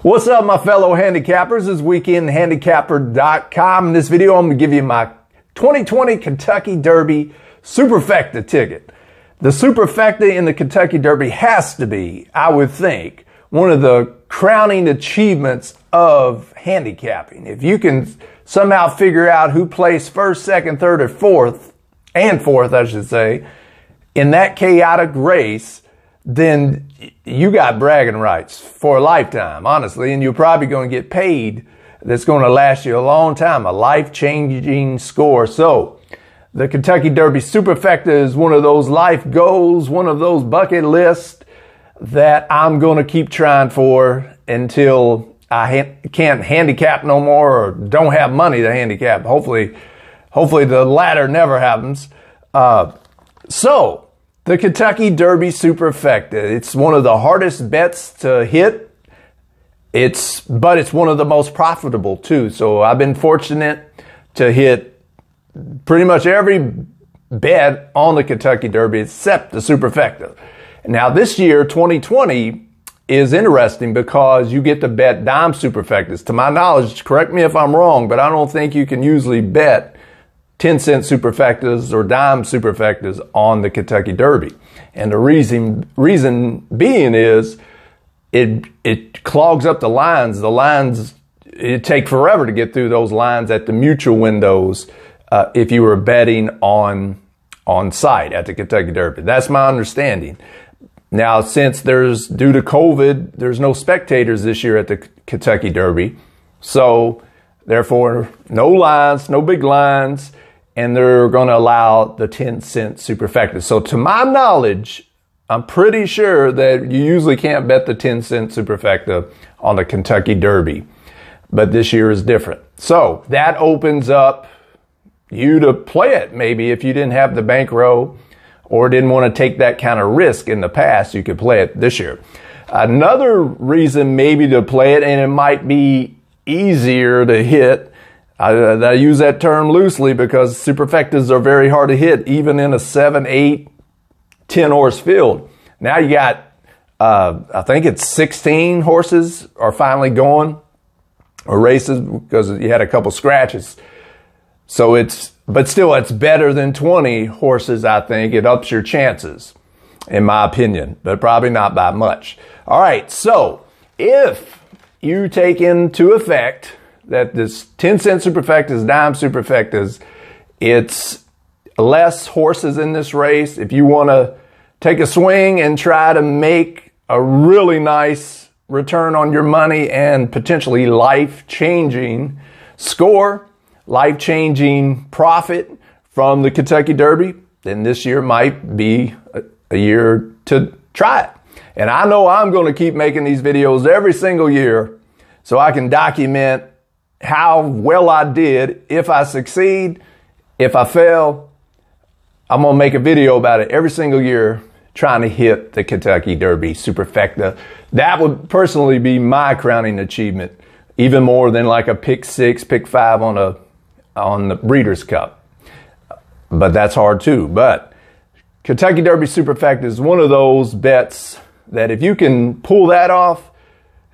What's up, my fellow handicappers? This is weekendhandicapper.com. In this video, I'm going to give you my 2020 Kentucky Derby Superfecta ticket. The Superfecta in the Kentucky Derby has to be, I would think, one of the crowning achievements of handicapping. If you can somehow figure out who placed first, second, third, or fourth, I should say, in that chaotic race, then you got bragging rights for a lifetime, honestly, and you're probably going to get paid that's going to last you a long time, a life-changing score. So the Kentucky Derby Superfecta is one of those life goals, one of those bucket lists that I'm going to keep trying for until I can't handicap no more or don't have money to handicap. Hopefully the latter never happens. So the Kentucky Derby Superfecta, it's one of the hardest bets to hit. But it's one of the most profitable too. So I've been fortunate to hit pretty much every bet on the Kentucky Derby except the Superfecta. Now this year, 2020, is interesting because you get to bet dime Superfectas. To my knowledge, correct me if I'm wrong, but I don't think you can usually bet 10-cent Superfectas or dime Superfectas on the Kentucky Derby. And the reason being is it clogs up the lines. The lines, it take forever to get through those lines at the mutual windows if you were betting on site at the Kentucky Derby. That's my understanding. Now, since due to COVID, there's no spectators this year at the Kentucky Derby. So therefore, no lines, no big lines, and they're going to allow the 10-cent Superfecta. So to my knowledge, I'm pretty sure that you usually can't bet the 10-cent Superfecta on the Kentucky Derby, but this year is different. So that opens up you to play it. Maybe if you didn't have the bankroll or didn't want to take that kind of risk in the past, you could play it this year. Another reason maybe to play it, and it might be easier to hit, I use that term loosely because Superfectas are very hard to hit, even in a 7, 8, 10 horse field. Now you got, I think it's 16 horses are finally going, or races, because you had a couple scratches. So but still it's better than 20 horses, I think. It ups your chances, in my opinion, but probably not by much. All right, so if you take into effect that this 10-cent Superfectas, dime Superfectas, it's less horses in this race. If you want to take a swing and try to make a really nice return on your money and potentially life-changing score, life-changing profit from the Kentucky Derby, then this year might be a year to try it. And I know I'm going to keep making these videos every single year so I can document how well I did. If I succeed, if I fail, I'm going to make a video about it every single year trying to hit the Kentucky Derby Superfecta. That would personally be my crowning achievement, even more than like a pick 6, pick 5 on the Breeders' Cup. But that's hard too. But Kentucky Derby Superfecta is one of those bets that if you can pull that off,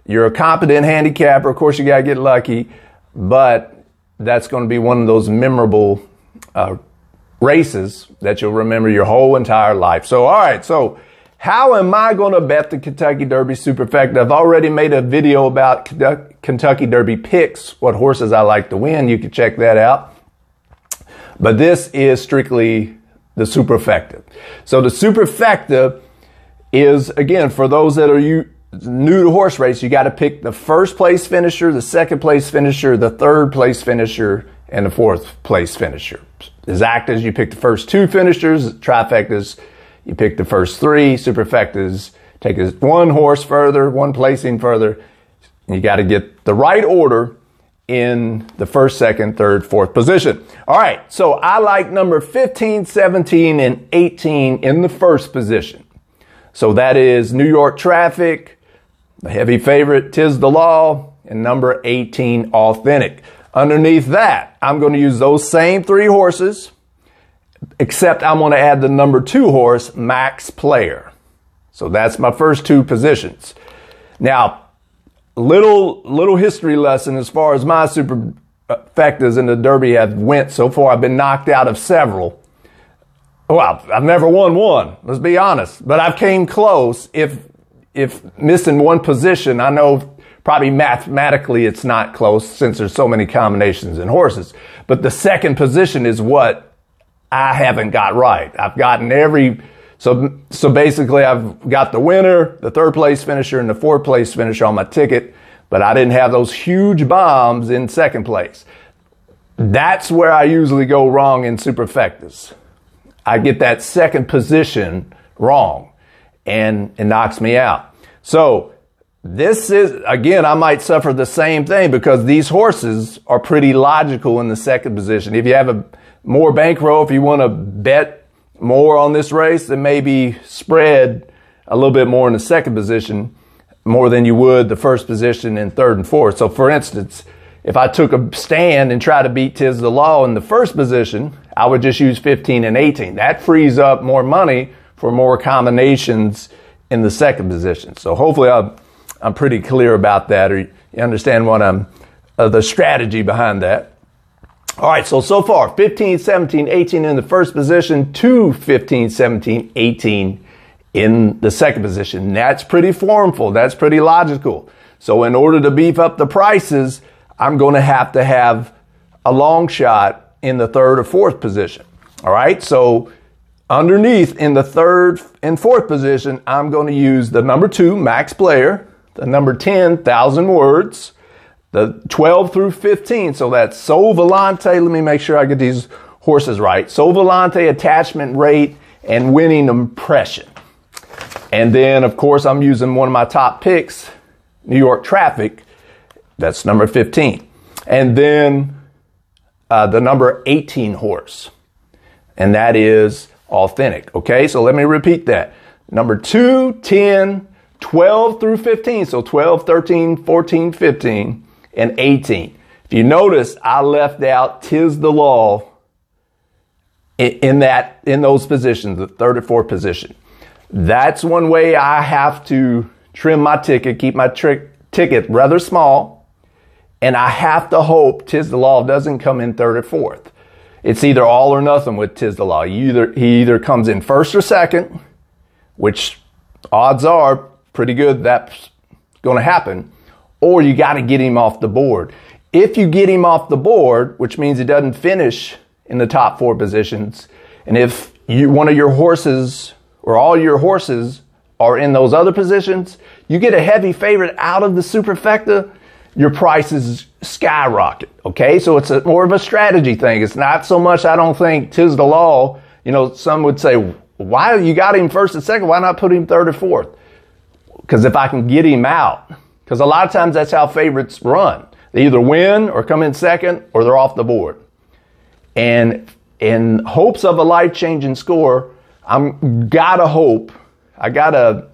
you're a competent handicapper. Of course, you got to get lucky, but that's going to be one of those memorable races that you'll remember your whole entire life. So, all right, so how am I going to bet the Kentucky Derby Superfecta? I've already made a video about Kentucky Derby picks, what horses I like to win. You can check that out. But this is strictly the Superfecta. So the Superfecta is, again, for those that are new to horse race, you got to pick the first place finisher, the second place finisher, the third place finisher, and the fourth place finisher. Exactas, you pick the first 2 finishers. Trifectas, you pick the first 3. Superfectas take it 1 horse further, 1 placing further. You got to get the right order in the first, second, third, fourth position. All right, so I like number 15, 17, and 18 in the first position. So that is New York Traffic, the heavy favorite, Tis the Law, and number 18, Authentic. Underneath that, I'm going to use those same 3 horses, except I'm going to add the number 2 horse, Max Player. So that's my first 2 positions. Now, little history lesson as far as my Superfectas in the Derby have went so far. I've been knocked out of several. Well, I've never won one, let's be honest. But I've came close. If missing one position, I know probably mathematically it's not close since there's so many combinations in horses. But the second position is what I haven't got right. I've gotten so basically I've got the winner, the third place finisher, and the fourth place finisher on my ticket, but I didn't have those huge bombs in second place. That's where I usually go wrong in Superfectas. I get that second position wrong, and it knocks me out. So this is, again, I might suffer the same thing because these horses are pretty logical in the second position. If you have more bankroll, if you want to bet more on this race, then maybe spread a little bit more in the second position, more than you would the first position in third and fourth. So for instance, if I took a stand and tried to beat Tiz the Law in the first position, I would just use 15 and 18. That frees up more money for more combinations in the second position. So hopefully I'm pretty clear about that, or you understand what the strategy behind that. All right, so far, 15, 17, 18 in the first position, 2, 15, 17, 18 in the second position. That's pretty formful. That's pretty logical. So in order to beef up the prices, I'm going to have a long shot in the third or fourth position. All right, so underneath in the third and fourth position, I'm going to use the number 2, Max Player, the number 10, 1,000 Words, the 12 through 15. So that's Sol Volante. Let me make sure I get these horses right. Sol Volante, Attachment Rate, and Winning Impression. And then, of course, I'm using one of my top picks, New York Traffic. That's number 15. And then the number 18 horse. And that is Authentic. Okay, so let me repeat that. Number 2, 10, 12 through 15. So 12, 13, 14, 15. And 18. If you notice, I left out Tiz the Law in those positions, the third or fourth position. That's one way I have to trim my ticket, keep my ticket rather small, and I have to hope Tiz the Law doesn't come in third or fourth. It's either all or nothing with Tiz the Law. He either comes in first or second, which odds are pretty good that's going to happen, or you got to get him off the board. If you get him off the board, which means he doesn't finish in the top 4 positions, and if one of your horses or all your horses are in those other positions, you get a heavy favorite out of the Superfecta, your prices skyrocket. Okay, so it's more of a strategy thing. It's not so much, I don't think, Tiz the Law. You know, some would say, why you got him first and second? Why not put him third or fourth? Because if I can get him out, because a lot of times that's how favorites run. They either win or come in second or they're off the board. And in hopes of a life-changing score, I gotta,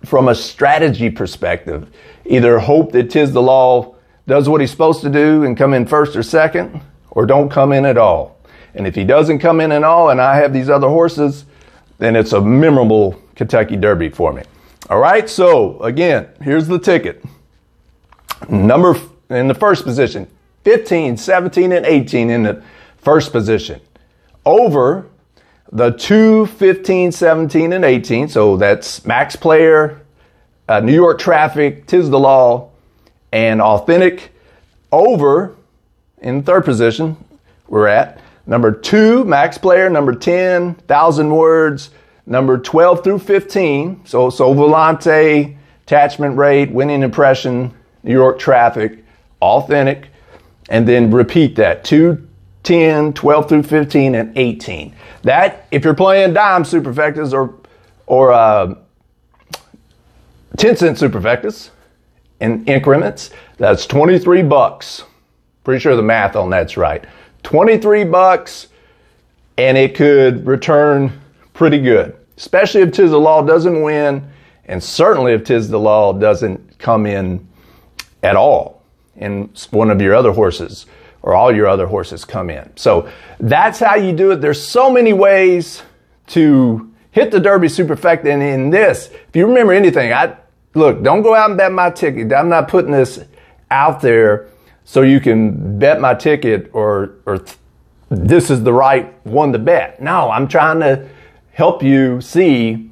from a strategy perspective, either hope that Tiz the Law does what he's supposed to do and come in first or second, or don't come in at all. And if he doesn't come in at all and I have these other horses, then it's a memorable Kentucky Derby for me. All right, so again, here's the ticket. Number in the first position, 15, 17, and 18 in the first position. Over the 2, 15, 17, and 18. So that's Max Player, New York Traffic, Tiz the Law, and Authentic. Over in third position, we're at number 2, Max Player, number 10, 1,000 Words, number 12 through 15, so Volante, Attachment Rate, Winning Impression, New York Traffic, Authentic, and then repeat that, 2, 10, 12 through 15, and 18. That, if you're playing dime Superfectas or 10-cent Superfectas in increments, that's $23. Pretty sure the math on that's right. $23, and it could return pretty good, especially if Tiz the Law doesn't win, and certainly if Tiz the Law doesn't come in at all, and one of your other horses or all your other horses come in. So that's how you do it. There's so many ways to hit the Derby Superfecta, and in this, if you remember anything, look, don't go out and bet my ticket. I'm not putting this out there so you can bet my ticket or this is the right one to bet. No, I'm trying to help you see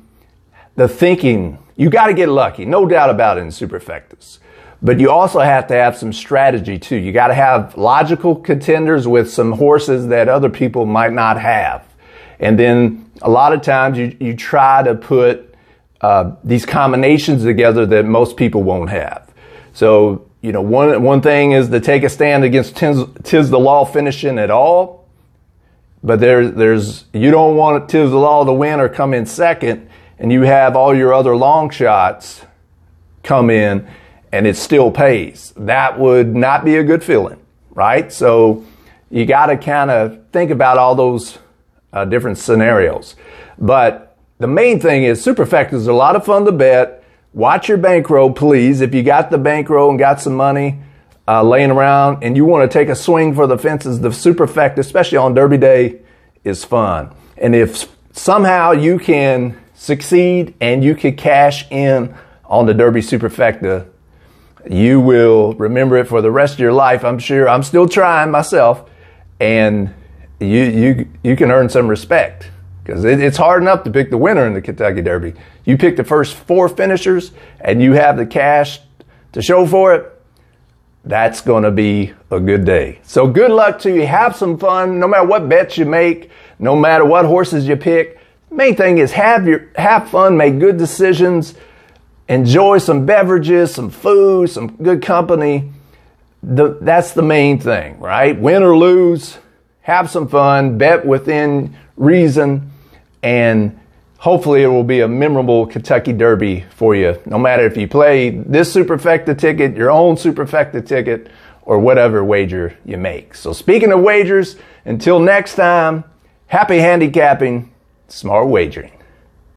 the thinking. You got to get lucky, no doubt about it in Superfectas. But you also have to have some strategy too. You got to have logical contenders with some horses that other people might not have. And then a lot of times you try to put these combinations together that most people won't have. So, you know, one thing is to take a stand against Tiz the Law finishing at all. But you don't want Tiz the Law to win or come in second, and you have all your other long shots come in and it still pays. That would not be a good feeling, right? So you got to kind of think about all those different scenarios. But the main thing is Superfectas are a lot of fun to bet. Watch your bankroll, please. If you got the bankroll and got some money laying around and you want to take a swing for the fences, the Superfecta, especially on Derby Day, is fun. And if somehow you can succeed and you can cash in on the Derby Superfecta, you will remember it for the rest of your life. I'm sure. I'm still trying myself, and you can earn some respect, because it's hard enough to pick the winner in the Kentucky Derby. You pick the first 4 finishers and you have the cash to show for it, that's going to be a good day. So good luck to you. Have some fun, no matter what bets you make, no matter what horses you pick. Main thing is have fun, make good decisions, enjoy some beverages, some food, some good company. That's the main thing, right? Win or lose, have some fun, bet within reason, and hopefully it will be a memorable Kentucky Derby for you, no matter if you play this Superfecta ticket, your own Superfecta ticket, or whatever wager you make. So speaking of wagers, until next time, happy handicapping, smart wagering.